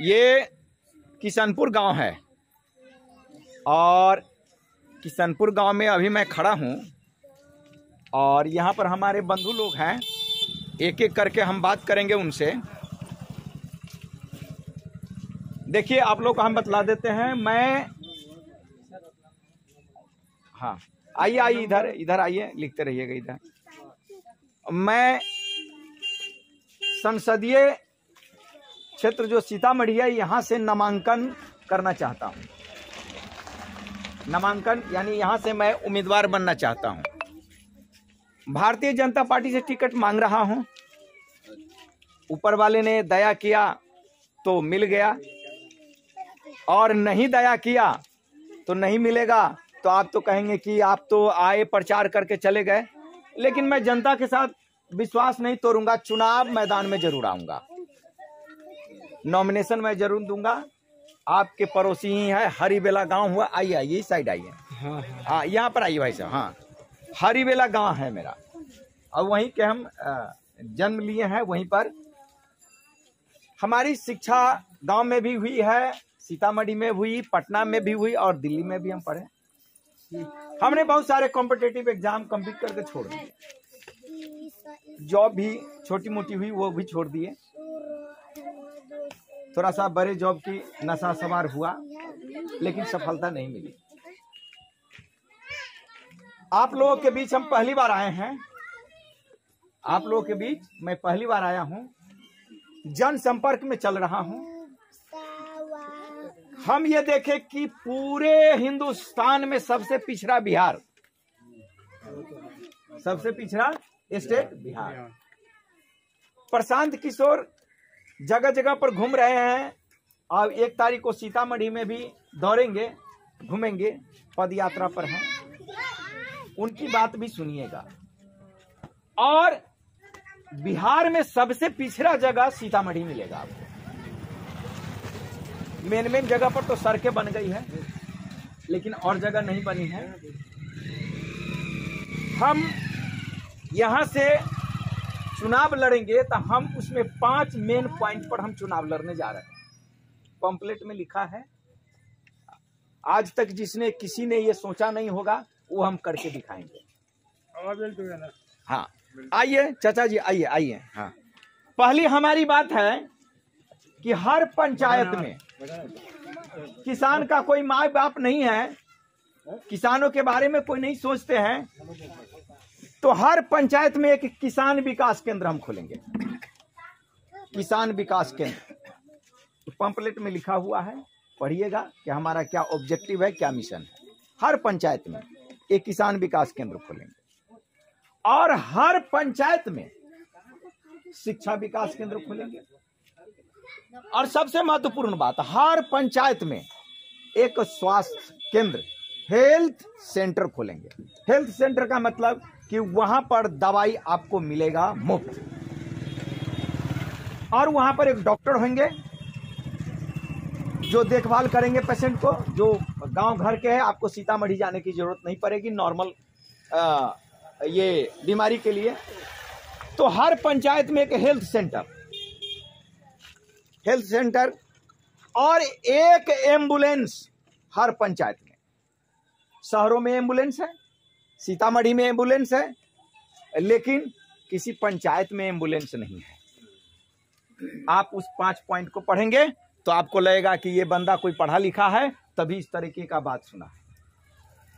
ये किशनपुर गांव है और किशनपुर गांव में अभी मैं खड़ा हूं और यहाँ पर हमारे बंधु लोग हैं। एक एक करके हम बात करेंगे उनसे। देखिए, आप लोग को हम बतला देते हैं। मैं हाँ, आइए आइए, इधर इधर आइए, लिखते रहिएगा इधर। मैं संसदीय क्षेत्र जो सीतामढ़ी है, यहाँ से नामांकन करना चाहता हूँ। नामांकन यानी यहाँ से मैं उम्मीदवार बनना चाहता हूँ। भारतीय जनता पार्टी से टिकट मांग रहा हूँ। ऊपर वाले ने दया किया तो मिल गया, और नहीं दया किया तो नहीं मिलेगा। तो आप तो कहेंगे कि आप तो आए, प्रचार करके चले गए, लेकिन मैं जनता के साथ विश्वास नहीं तोड़ूंगा। चुनाव मैदान में जरूर आऊंगा, नॉमिनेशन मैं जरूर दूंगा। आपके पड़ोसी ही है, हरिबेला गांव हुआ। आइए आइए, इस साइड आइए। हाँ, यहाँ पर आइए भाई साहब। हाँ, हरिबेला गांव है मेरा, और वहीं के हम जन्म लिए हैं। वहीं पर हमारी शिक्षा गांव में भी हुई है, सीतामढ़ी में हुई, पटना में भी हुई, और दिल्ली में भी हम पढ़े। हमने बहुत सारे कॉम्पिटिटिव एग्जाम कंप्लीट करके छोड़ दिए। जॉब भी छोटी मोटी हुई, वो भी छोड़ दिए। थोड़ा सा बड़े जॉब की नशा सवार हुआ, लेकिन सफलता नहीं मिली। आप लोगों के बीच हम पहली बार आए हैं। आप लोगों के बीच मैं पहली बार आया हूं, जनसंपर्क में चल रहा हूं। हम ये देखें कि पूरे हिंदुस्तान में सबसे पिछड़ा बिहार, सबसे पिछड़ा स्टेट बिहार। प्रशांत किशोर जगह जगह पर घूम रहे हैं, और 1 तारीख को सीतामढ़ी में भी दौड़ेंगे, घूमेंगे, पद यात्रा पर हैं। उनकी बात भी सुनिएगा। और बिहार में सबसे पिछड़ा जगह सीतामढ़ी मिलेगा आपको। मेन जगह पर तो सड़कें बन गई है, लेकिन और जगह नहीं बनी है। हम यहां से चुनाव लड़ेंगे तो हम उसमें 5 मेन पॉइंट पर हम चुनाव लड़ने जा रहे हैं। पंपलेट में लिखा है। आज तक जिसने किसी ने ये सोचा नहीं होगा, वो हम करके दिखाएंगे। हाँ, आइए चाचा जी, आइए आइए। हाँ, पहली हमारी बात है कि हर पंचायत में किसान का कोई माँ बाप नहीं है, किसानों के बारे में कोई नहीं सोचते हैं। तो हर पंचायत में एक किसान विकास केंद्र हम खोलेंगे। किसान विकास केंद्र तो पंपलेट में लिखा हुआ है, पढ़िएगा कि हमारा क्या ऑब्जेक्टिव है, क्या मिशन है। हर पंचायत में एक किसान विकास केंद्र खोलेंगे, और हर पंचायत में शिक्षा विकास केंद्र खोलेंगे, और सबसे महत्वपूर्ण बात, हर पंचायत में एक स्वास्थ्य केंद्र, हेल्थ सेंटर खोलेंगे। हेल्थ सेंटर का मतलब कि वहां पर दवाई आपको मिलेगा मुफ्त, और वहां पर एक डॉक्टर होंगे जो देखभाल करेंगे पेशेंट को। जो गांव घर के हैं, आपको सीतामढ़ी जाने की जरूरत नहीं पड़ेगी नॉर्मल ये बीमारी के लिए। तो हर पंचायत में एक हेल्थ सेंटर और एक एम्बुलेंस हर पंचायत में। शहरों में एम्बुलेंस है, सीतामढ़ी में एम्बुलेंस है, लेकिन किसी पंचायत में एम्बुलेंस नहीं है। आप उस 5 पॉइंट को पढ़ेंगे तो आपको लगेगा कि ये बंदा कोई पढ़ा लिखा है, तभी इस तरीके का बात सुना है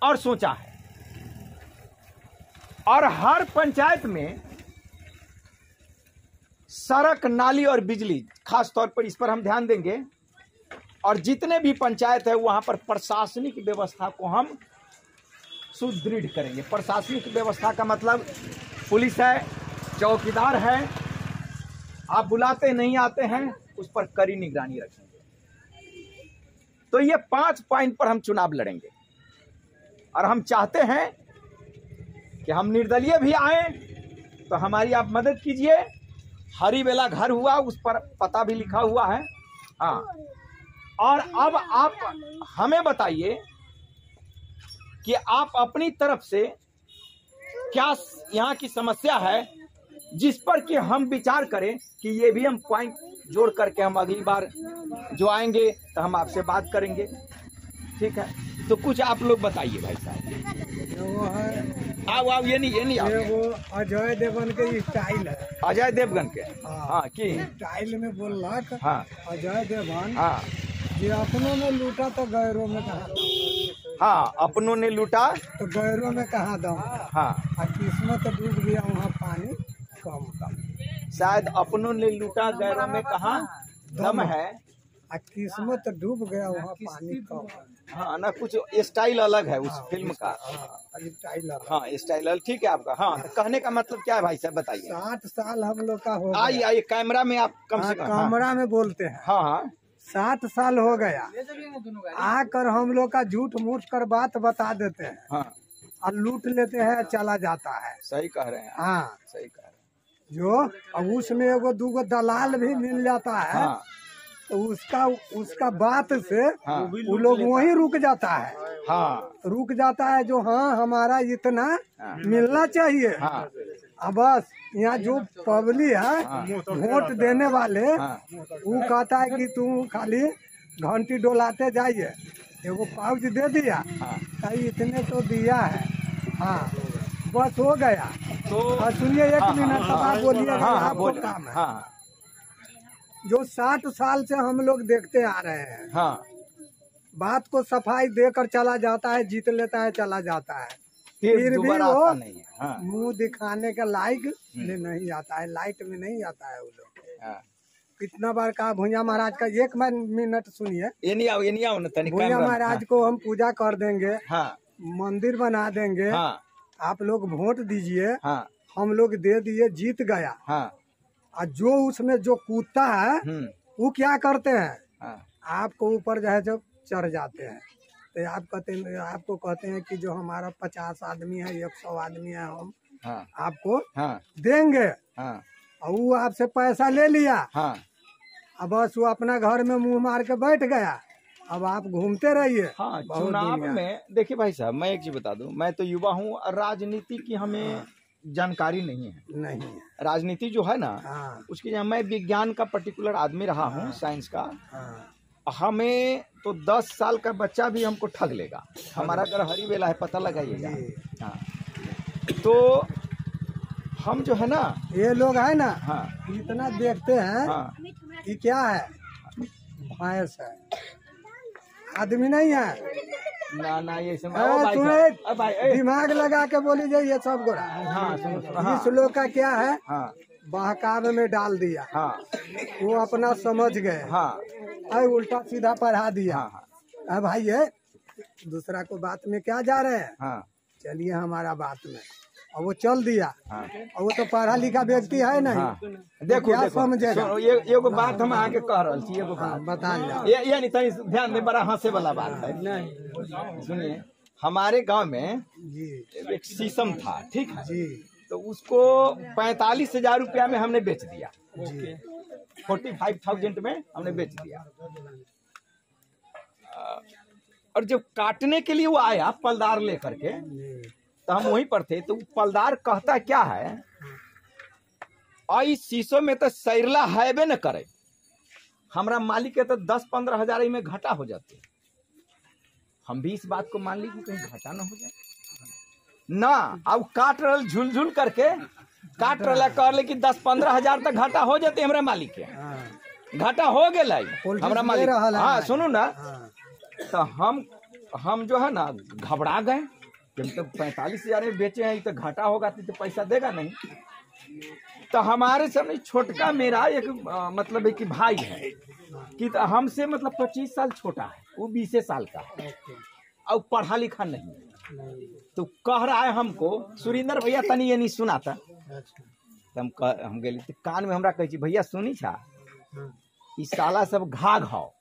और सोचा है। और हर पंचायत में सड़क, नाली और बिजली, खास तौर पर इस पर हम ध्यान देंगे। और जितने भी पंचायत है, वहां पर प्रशासनिक व्यवस्था को हम सुदृढ़ करेंगे। प्रशासनिक व्यवस्था का मतलब पुलिस है, चौकीदार है, आप बुलाते नहीं आते हैं, उस पर कड़ी निगरानी रखेंगे। तो ये 5 पॉइंट पर हम चुनाव लड़ेंगे, और हम चाहते हैं कि हम निर्दलीय भी आए, तो हमारी आप मदद कीजिए। हरिबेला घर हुआ, उस पर पता भी लिखा हुआ है। हाँ, और अब आप हमें बताइए कि आप अपनी तरफ से क्या यहाँ की समस्या है, जिस पर कि हम विचार करें कि ये भी हम पॉइंट जोड़ करके हम अगली बार जो आएंगे तो हम आपसे बात करेंगे, ठीक है। तो कुछ आप लोग बताइए भाई साहब। वो है आओ ये नहीं आओ। वो अजय देवगन के स्टाइल है। अजय देवगन के हाँ की स्टाइल में बोल रहा। हाँ अजय देवगन हाँ जे अपनों में लूटा तो गैरों में कहा, हाँ अपनों ने लूटा तो गैरों में कहा दम। हाँ और किस्मत डूब गया वहाँ पानी कम कम। शायद अपनों ने लूटा गैरों में कहा दम है। और किस्मत डूब गया वहाँ पानी कम। हाँ ना, कुछ स्टाइल अलग है उस फिल्म का। स्टाइल हाँ स्टाइल अलग, ठीक है आपका। हाँ तो कहने का मतलब क्या है भाई साहब बताइए। 60 साल हम लोग का हो गया। आइए कैमरा में आप कम से कम। कैमरा में बोलते हैं। हाँ हाँ 60 साल हो गया आकर हम लोग का झूठ मूठ कर बात बता देते हैं। हाँ और लूट लेते हैं, चला जाता है। सही कह रहे हैं। हाँ सही कह रहे हैं। जो अब उसमें एगो दूगो दलाल भी मिल जाता है। हाँ तो उसका बात से हाँ वो लोग वहीं रुक जाता है। हाँ रुक जाता है जो हाँ हमारा इतना हाँ मिलना चाहिए। हाँ अब बस यहाँ जो पब्लिक है हाँ वोट देने वाले हाँ वो कहता है कि तू खाली घंटी डोलाते जाइए, एगो पाउच दे दिया, हाँ इतने तो दिया है। हाँ बस हो गया। तो सुनिए एक हाँ, मिनट हाँ, आप बोलिए। हाँ हाँ आपको बोल काम है हाँ जो 60 साल से हम लोग देखते आ रहे हैं। हाँ बात को सफाई देकर चला जाता है, जीत लेता है, चला जाता है। फिर भी दोबारा वो आता नहीं है। हाँ मुंह दिखाने के लायक में नहीं आता है, लाइट में नहीं आता है वो लोग। हाँ कितना बार कहा भूया महाराज का, एक मिनट सुनिए। ये नहीं आओ ना तनिक भूया कैमरा में। महाराज को हम पूजा कर देंगे, हाँ मंदिर बना देंगे, हाँ आप लोग वोट दीजिए, हाँ हम लोग दे दिए, जीत गया। हाँ और जो उसमें जो कूदता है वो क्या करते हैं, हाँ आपको ऊपर जो है जब चढ़ जाते हैं तो आपको कहते हैं कि जो हमारा 50 आदमी है, 100 आदमी है, हम हाँ आपको हाँ देंगे। हाँ और वो आपसे पैसा ले लिया। हाँ अब बस वो अपना घर में मुंह मार के बैठ गया। अब आप घूमते रहिए। हाँ बहुत चुनाव दुनिया। में देखिए भाई साहब, मैं एक चीज बता दूं, मैं तो युवा हूँ और राजनीति की हमें जानकारी नहीं है। नहीं है। राजनीति जो है ना हाँ उसकी मैं विज्ञान का पर्टिकुलर आदमी रहा हूँ, साइंस का। हाँ हमें तो 10 साल का बच्चा भी हमको ठग लेगा। हमारा घर हरी वेला है, पता लगाइएगा। हाँ तो हम जो है ना, ये लोग है ना, हाँ इतना देखते हैं हाँ कि क्या है, भैंस है, आदमी नहीं है। ना ये सब सुने, भाई दिमाग लगा के बोली जाए ये सब गोरा। हाँ सुनो हाँ इस लोग का क्या है, हाँ बहकावे में डाल दिया। हाँ वो अपना समझ गए, हाँ उल्टा सीधा पढ़ा दिया। हाँ भाई ये दूसरा को बात में क्या जा रहे हैं, हाँ चलिए हमारा बात में। और वो चल दिया। हाँ और वो तो पढ़ा लिखा व्यक्ति है नहीं। हाँ देखो क्या देखो समझेगा। सुनो, ये एगो बात हम आगे कह रहे थी। एगो बात बताइए। ये नहीं तनी ध्यान दे, बड़ा हंसे वाला बात है। नहीं सुनिए, हमारे गांव में जी एक शीशम था, ठीक है जी तो उसको 45,000 रुपया में हमने बेच दिया। जी 45,000 में हमने बेच दिया। और जब काटने के लिए वो आया पलदार लेकर के, तो हम वहीं पर थे। तो पलदार कहता क्या है, आई शीशो में तो सैरला हैबे न करे, हमारा मालिक के तो 10-15 हजार में घाटा हो जाते। हम भी इस बात को मान ली कि कहीं घाटा ना हो जाए ना। अब काट रहा झुलझुल करके काट रहा, कह ले कि 10-15 हजार तक घाटा हो जाते हमारे मालिक के। घाटा हो गया हमारा मालिक। हाँ सुनो ना, तो हम जो है ना घबरा गए। जब तक 45,000 में बेचे हैं तो घाटा होगा तो पैसा देगा नहीं। तो हमारे सामने छोटका मेरा एक मतलब है कि भाई है कि हमसे मतलब 25 साल छोटा है, वो 20 साल का है और पढ़ा लिखा नहीं। तो कह रहा है हमको, सुरेंद्र भैया तनी ये नहीं सुना था। तो हम गए तो कान में हमरा कहे भैया सुनी छा, ई साला सब घा घाव,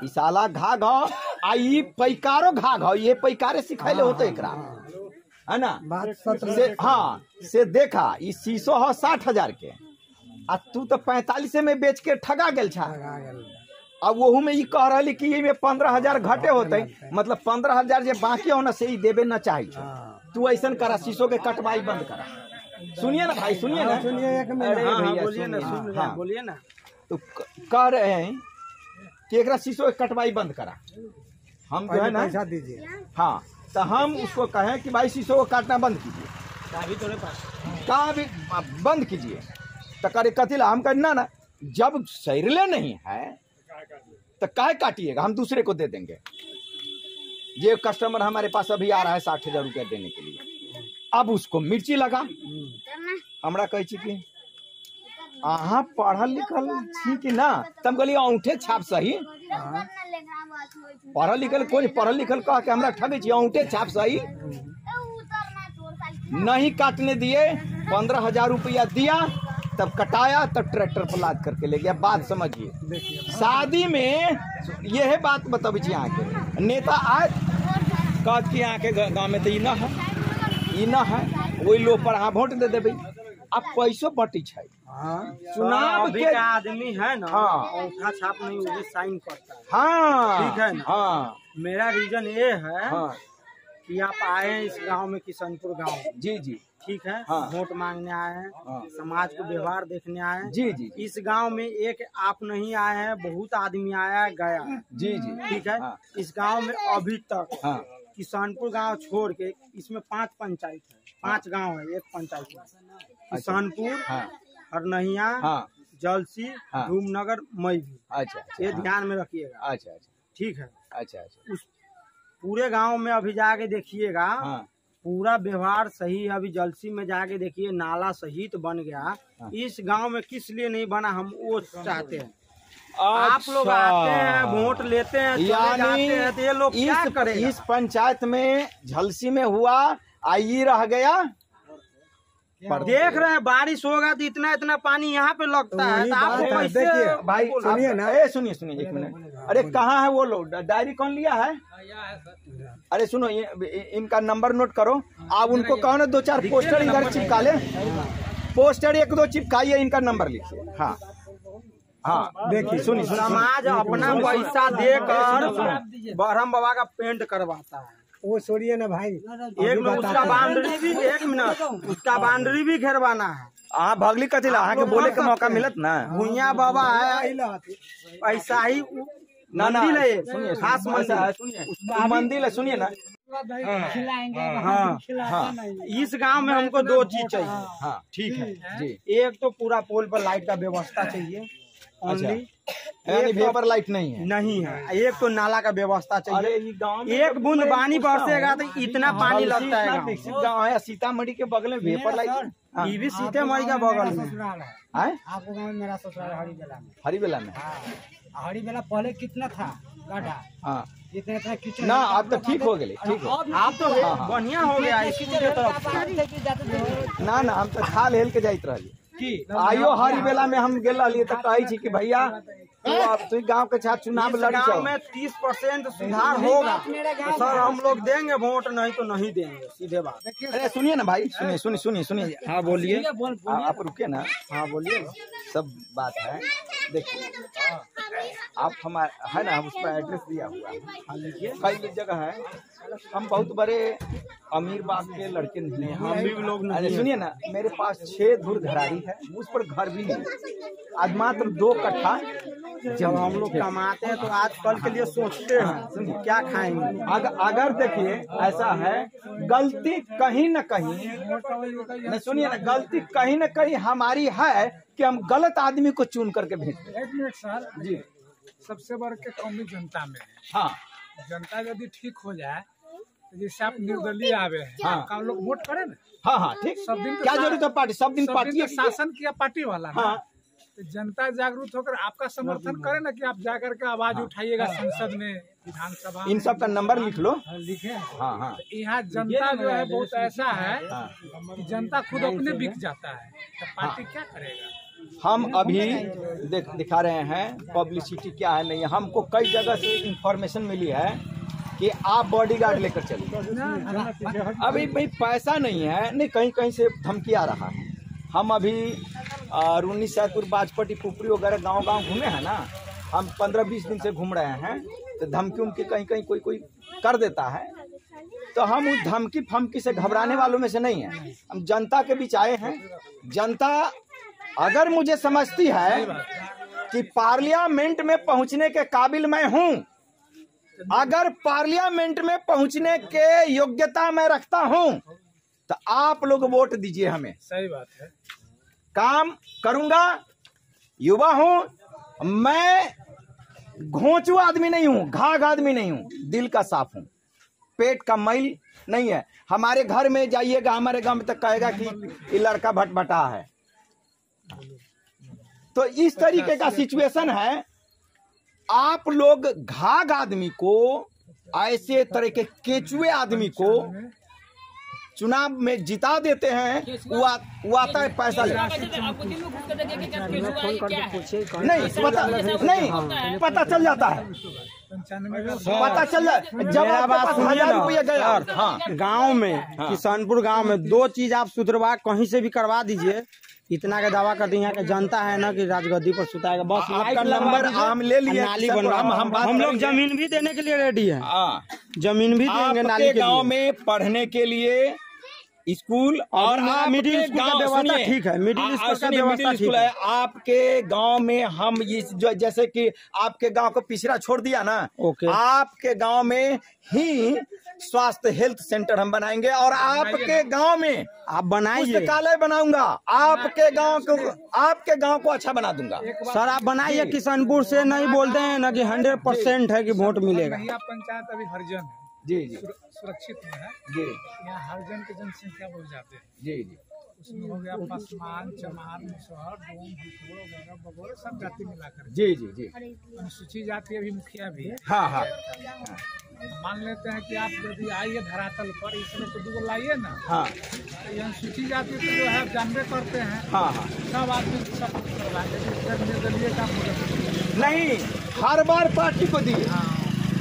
ई साला घा घाव आ ई पैकारो घा घाव, ये पैकारे सिखाइले होते एकरा, है ना। से हाँ से देखा ई शीशो हो 60,000 के आ तू तो 45 में बेच के ठगा गेल छा। अब वहू में ई कह रही कि ये में 15,000 घटे होते, मतलब 15,000 जो बाकी हो ना से ई देवे न चाहिए। तू ऐसा करा, शीशो के कटवाई बंद करा। सुनिए ना भाई, सुनिए ना, सुनिए एक मिनट। अरे भैया बोलिए ना, सुनिए, सुन रहे हाँ, हैं, बोलिए ना। तो कह रहे हैं कि एकरा शीशो के कटवाई बंद करा। हम जो है पहले ना, पैसा दीजिए। हाँ, तो हम उसको कहें कि भाई शीशो को काटना बंद कीजिए, चाबी तोरे पास कहा भी बंद कीजिए। तो करे कथिला, हम कहना ना, जब सैरले नहीं है तो काय काटिएगा, हम दूसरे को दे देंगे। ये कस्टमर हमारे पास अभी आ रहा है 60,000 रुपया देने के लिए। अब उसको मिर्ची लगा, हमरा कहे छी कि अहाँ पढ़ल लिखल छी कि ना, तब कहलिए औंठे छाप सही। पढ़ल लिखल कोई पढ़ल लिखल कह के हमरा ठगे छी, औंठे छाप सही नहीं काटने दिए। 15,000 रुपया दिया, तब कटाया, तब ट्रैक्टर पर लाद करके ले गया। बात समझिए, शादी में यह बात बताबी छी। यहाँ के नेता आए कह कि यहाँ के गाँव में तो ई न है, ई न है, वही लोग पर अहाँ वोट दे देबै। अब पैसो बटी है, चुनाव अभी के का आदमी है ना, हाँ। अंगूठा छाप नहीं वो साइन करता है। हाँ, ठीक है ना? हाँ, मेरा रीजन ये है हाँ, कि आप आए हैं इस गांव में, किशनपुर गांव, जी जी, ठीक है, हाँ। वोट मांगने आए हैं, हाँ। समाज को व्यवहार देखने आए हैं। जी जी, इस गांव में एक आप नहीं आए हैं, बहुत आदमी आया है, गया है, जी जी, ठीक है। हाँ। इस गांव में अभी तक हाँ, किशनपुर गांव छोड़ के इसमें 5 पंचायत है, 5 गांव है, एक पंचायत है। किशनपुर, हाँ, हरनहिया, हाँ, जलसी, हाँ। धूमनगर, मैवी, अच्छा, ये अच्छा, ध्यान में रखिएगा, अच्छा, अच्छा, ठीक है। अच्छा, अच्छा, उस पूरे गांव में अभी जाके देखिएगा, हाँ, पूरा व्यवहार सही है। अभी जलसी में जाके देखिए, नाला सहित बन गया। हाँ। इस गांव में किस लिए नहीं बना, हम वो चाहते हैं। आप लोग आते हैं, वोट लेते हैं, चले जाते हैं, तो ये लोग क्या करेगा? इस पंचायत में झलसी में हुआ, आई रह गया। देख रहे हैं, बारिश होगा तो इतना इतना पानी यहाँ पे लगता है, वही तो आप बात है, कैसे देखिए, भाई सुनिए ना। सुनिए सुनिए एक मिनट। अरे कहाँ है वो लोग, डायरी कौन लिया है? अरे सुनो, इनका नंबर नोट करो। आप उनको कहो ना 2-4 पोस्टर इधर चिपका ले, पोस्टर 1-2 चिपकाइए, इनका नंबर लिखिए। हाँ हाँ, देखिए सुनिए, समाज अपना पैसा देकर बरहम बाबा का पेंट करवाता है। वो छोड़िए ना भाई, एक में उसका बाउंड्री भी, एक मिनट, उसका बाउंड्री भी घेरवाना है। हाँ, भगली कथिला अहाँ के बोले के मौका मिलत ना। भूया बाबा है, ऐसा ही ना ना, मंदिर है, सुनिए, खास मंदिर है। सुनिए, मंदिर है, सुनिए ना। हाँ, हाँ, इस गांव में हमको 2 चीज चाहिए, हाँ, ठीक है जी। एक तो पूरा पोल पर लाइट का व्यवस्था चाहिए, ओनली। यानी वेपर लाइट नहीं है। नहीं है। एक तो नाला का व्यवस्था अरे चाहिए, ये गांव में एक बूंद पानी बरसेगा तो इतना पानी लगता है गाँव। विकसित गाँव है, सीतामढ़ी के बगल में वेपर लाइट। हाँ। ये भी सीतामढ़ी का बगल में। है? आपको गाँव में मेरा ससुराल हरिबेला में। हरिबेला में। हरिबेला पहले कितना था गड्ढा, हाँ, इतना इतना कीचड़। ना अब तो ठीक हो गए, ठीक हो। आप तो बढ़िया हो गया स्कूल के तरफ से। ना ना, हम तो खाल हेल के जाइत रहिए। आइयो हरिबेला में हम गेल रहिए तो कहे छी कि भैया तू गांव के छात्र चुनाव इस लड़ी गांव जाओ। में 30% सुधार होगा तो सर हम लोग देंगे वोट, नहीं तो नहीं देंगे, सीधे बात। अरे सुनिए ना भाई, सुनिए सुनिए सुनिए सुनिए। हाँ बोलिए। आप रुकिए ना। हाँ बोलिए। सब बात है, देखिए आप हमारे है ना, हम उस पर एड्रेस दिया हुआ है। हाँ लिखिए। कई जगह है, हम बहुत बड़े अमीर बाप के लड़के नहीं हैं। हम भी लोग नहीं अरे हैं। सुनिए ना, मेरे पास 6 धुर घरारी है, उस पर घर भी नहीं। आज मात्र 2 कट्ठा जब हम लोग कमाते हैं तो आज कल के लिए सोचते हैं कि क्या खाएंगे। अगर देखिए ऐसा है, गलती कहीं न कहीं न, सुनिए ना, गलती कहीं न कहीं हमारी है कि हम गलत आदमी को चुन करके भेजते हैं। एक मिनट सर जी, सबसे बड़ के कमी जनता में है। हाँ जनता यदि ठीक हो जाए तो जैसे आप निर्दलीय आवे हैं, हाँ। आपका लोग वोट करे ना, हाँ हाँ, ठीक। सब दिन तो क्या जरूरत है पार्टी, सब दिन पार्टी तो शासन किया पार्टी वाला ना। हाँ। तो जनता जागरूक होकर आपका समर्थन करे ना कि आप जाकर के आवाज उठाइएगा संसद में, विधानसभा इन में। सब का नंबर लिख लो। लिखे हैं। हाँ हाँ यहाँ जनता जो है बहुत ऐसा है हाँ। कि जनता खुद अपने बिक जाता है, तो पार्टी क्या करेगा। हम अभी दिखा रहे हैं पब्लिसिटी क्या है नहीं है। हमको कई जगह से इंफॉर्मेशन मिली है कि आप बॉडीगार्ड लेकर चलिए। अभी भाई पैसा नहीं है, नहीं कहीं कहीं से धमकी आ रहा है। हम अभी रूनी सैदपुर बाजपट्टी पुपरी वगैरह गांव घूमे हैं ना, हम 15-20 दिन से घूम रहे हैं। तो धमकी उमकी कहीं कहीं कोई कर देता है। तो हम उस धमकी फमकी से घबराने वालों में से नहीं है। हम जनता के बीच आए हैं। जनता अगर मुझे समझती है कि पार्लियामेंट में पहुंचने के काबिल मैं हूं, अगर पार्लियामेंट में पहुंचने के योग्यता मैं रखता हूं, तो आप लोग वोट दीजिए हमें। सही बात है। काम करूंगा, युवा हूं मैं, घोंचू आदमी नहीं हूं, घाघ आदमी नहीं हूं, दिल का साफ हूं, पेट का मैल नहीं है। हमारे घर में जाइएगा, हमारे गांव में तक कहेगा कि ये लड़का भटभटा है। तो इस तरीके का सिचुएशन है। आप लोग घाघ आदमी को, ऐसे तरह के केचुए आदमी को चुनाव में जिता देते हैं। वो आता है पैसा ले, नहीं पता चल जाता है, पता चल जाए जब आपके पास 1000 रुपया गया। हाँ, गांव में, किशनपुर गांव में 2 चीज आप सुधरवा कहीं से भी करवा दीजिए, इतना का दावा करते हैं यहाँ के जनता है ना कि राजगद्दी पर सुताएगा। बस आपका नंबर हम ले लिए, नाली बनवा, हम लोग जमीन भी देने के लिए रेडी है। जमीन भी देंगे नाली के गांव में पढ़ने के लिए स्कूल और मिडिल स्कूल का व्यवस्था ठीक है, मिडिल स्कूल का व्यवस्था ठीक है। आपके गांव में हम इस जो जैसे कि आपके गांव को पिछड़ा छोड़ दिया ना, आपके गांव में ही स्वास्थ्य हेल्थ सेंटर हम बनाएंगे और आपके गांव में आप बनाइए, पुस्तकालय बनाऊंगा, आपके गांव को अच्छा बना दूंगा। सर आप बनाइए, किशनपुर से नहीं बोलते हैं ना कि 100% है कि वोट मिलेगा। पंचायत अभी हरिजन है जी जी, सुरक्षित में है जी, यहाँ हरिजन की जनसंख्या बढ़ जाते हैं जी जी, उसमें हो गया पसमान, चमार, मुसहर, डोम, भुतोड़ वगैरह बगोड़ सब जाति मिलाकर। जी जी जी, अनुसूचित जाति अभी मुखिया भी है। हाँ हाँ, मान लेते हैं कि आप यदि आइए धरातल पर, इसमें तो 2 लाइए ना। हाँ, तो अनुसूचित जाति तो जो है जानबे करते हैं। हाँ हाँ, सब आदमी सब करवाएंगे, निर्दलीय का मुद्दा नहीं, हर बार पार्टी को दिए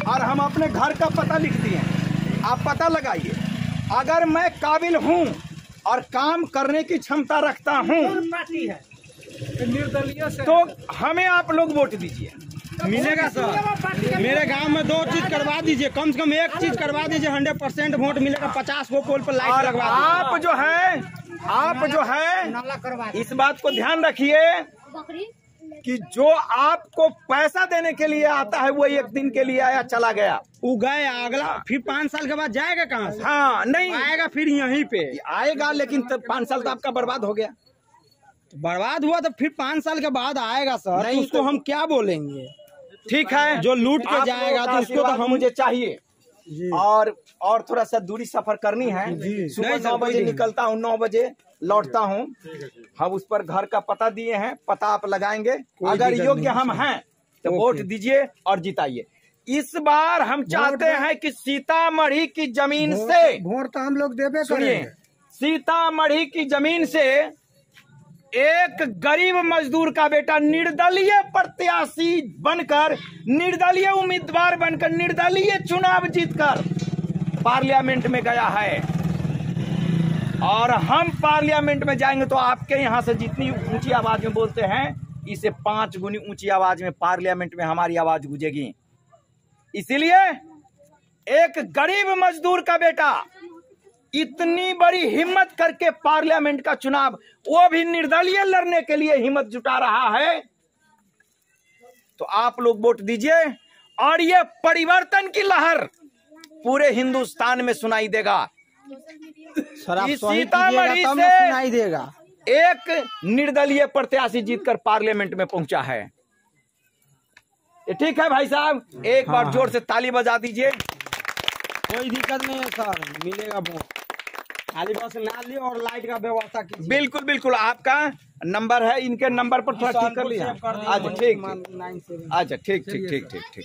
और हम अपने घर का पता लिख दिए। आप पता लगाइए, अगर मैं काबिल हूं और काम करने की क्षमता रखता हूं पार्टी है निर्दलीय से, तो हमें आप लोग वोट दीजिए। मिलेगा सर। मेरे गांव में 2 चीज करवा दीजिए, कम से कम 1 चीज करवा दीजिए, 100% वोट मिलेगा। 50 गो पोल पर लाइट लगवा दीजिए। आप जो है इस बात को ध्यान रखिए कि जो आपको पैसा देने के लिए आता है वो 1 दिन के लिए आया चला गया, वो गया, अगला फिर 5 साल के बाद जाएगा कहाँ से? हाँ, नहीं आएगा, फिर यहीं पे आएगा, लेकिन 5 साल तो आपका बर्बाद हो गया। बर्बाद हुआ तो फिर 5 साल के बाद आएगा सर, नहीं उसको हम क्या बोलेंगे? ठीक है, जो लूट के जाएगा तो उसको तो हम मुझे चाहिए। और थोड़ा सा दूरी सफर करनी है। सुबह 9 बजे निकलता हूँ, 9 बजे लौटता हूँ। हम उस पर घर का पता दिए हैं, पता आप लगाएंगे। अगर योग्य हम हैं तो वोट दीजिए और जिताइए। इस बार हम चाहते हैं कि सीतामढ़ी की जमीन से वोट तो हम लोग देवे सुनिए, सीतामढ़ी की जमीन से एक गरीब मजदूर का बेटा निर्दलीय प्रत्याशी बनकर, निर्दलीय उम्मीदवार बनकर, निर्दलीय चुनाव जीतकर पार्लियामेंट में गया है। और हम पार्लियामेंट में जाएंगे तो आपके यहां से जितनी ऊंची आवाज में बोलते हैं, इसे 5 गुनी ऊंची आवाज में पार्लियामेंट में हमारी आवाज गूंजेगी। इसीलिए एक गरीब मजदूर का बेटा इतनी बड़ी हिम्मत करके पार्लियामेंट का चुनाव, वो भी निर्दलीय लड़ने के लिए हिम्मत जुटा रहा है, तो आप लोग वोट दीजिए और ये परिवर्तन की लहर पूरे हिंदुस्तान में सुनाई देगा। सर आप सीतामढ़ी तब से सुनाई देगा। एक निर्दलीय प्रत्याशी जीतकर पार्लियामेंट में पहुंचा है। ये ठीक है भाई साहब, एक बार जोर से ताली बजा दीजिए। कोई दिक्कत नहीं है सर, मिलेगा वोट। खाली बस नाली और लाइट का व्यवस्था कीजिए। बिल्कुल बिल्कुल, आपका नंबर है, इनके नंबर पर थोड़ा ठीक कर लिया। अच्छा ठीक, अच्छा ठीक ठीक ठीक ठीक ठीक।